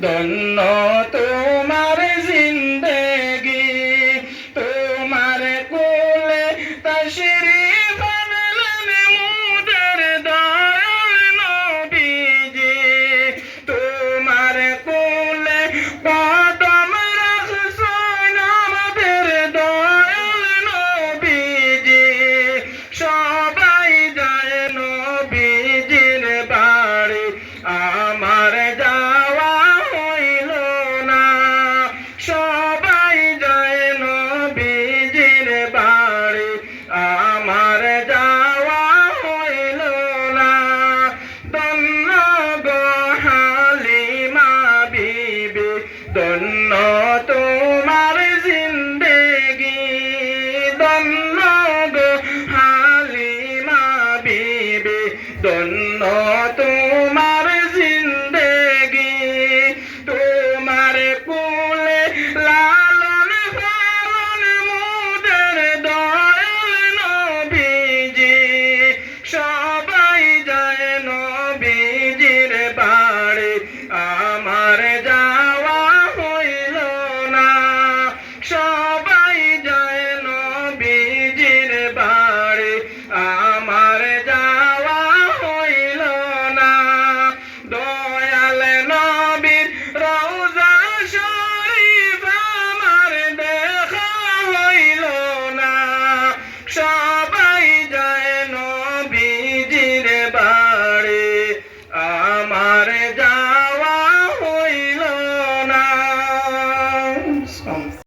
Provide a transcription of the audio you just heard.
ধন্য তোমার জিন্দেগি তোমার কোলে তশরিফ আনলেন মুদের দয়াল নবীজি তোমার কোলে কদম রাখছেন আমাদের দয়াল নবীজি সবাই যায় নবীজির বাড়ি আমার যাওয়া হইল না সবাই যায় নবীজির বাড়ি আমার যাওয়া হইল না ধন্য গো হালিমা বিবি ধন্য তোমার জিন্দেগি ধন্য গো হালিমা বিবি ধন্য তোমার জিন্দেগি তোমার কোলে লালন পালন মুদের দয়াল নবীজি সবাই যায় নবীজির বাড়ি আমার যাওয়া হইল না সবাই যায় নবীজির বাড়ি আমার যাওয়া হইল না দয়াল নবীর রওজা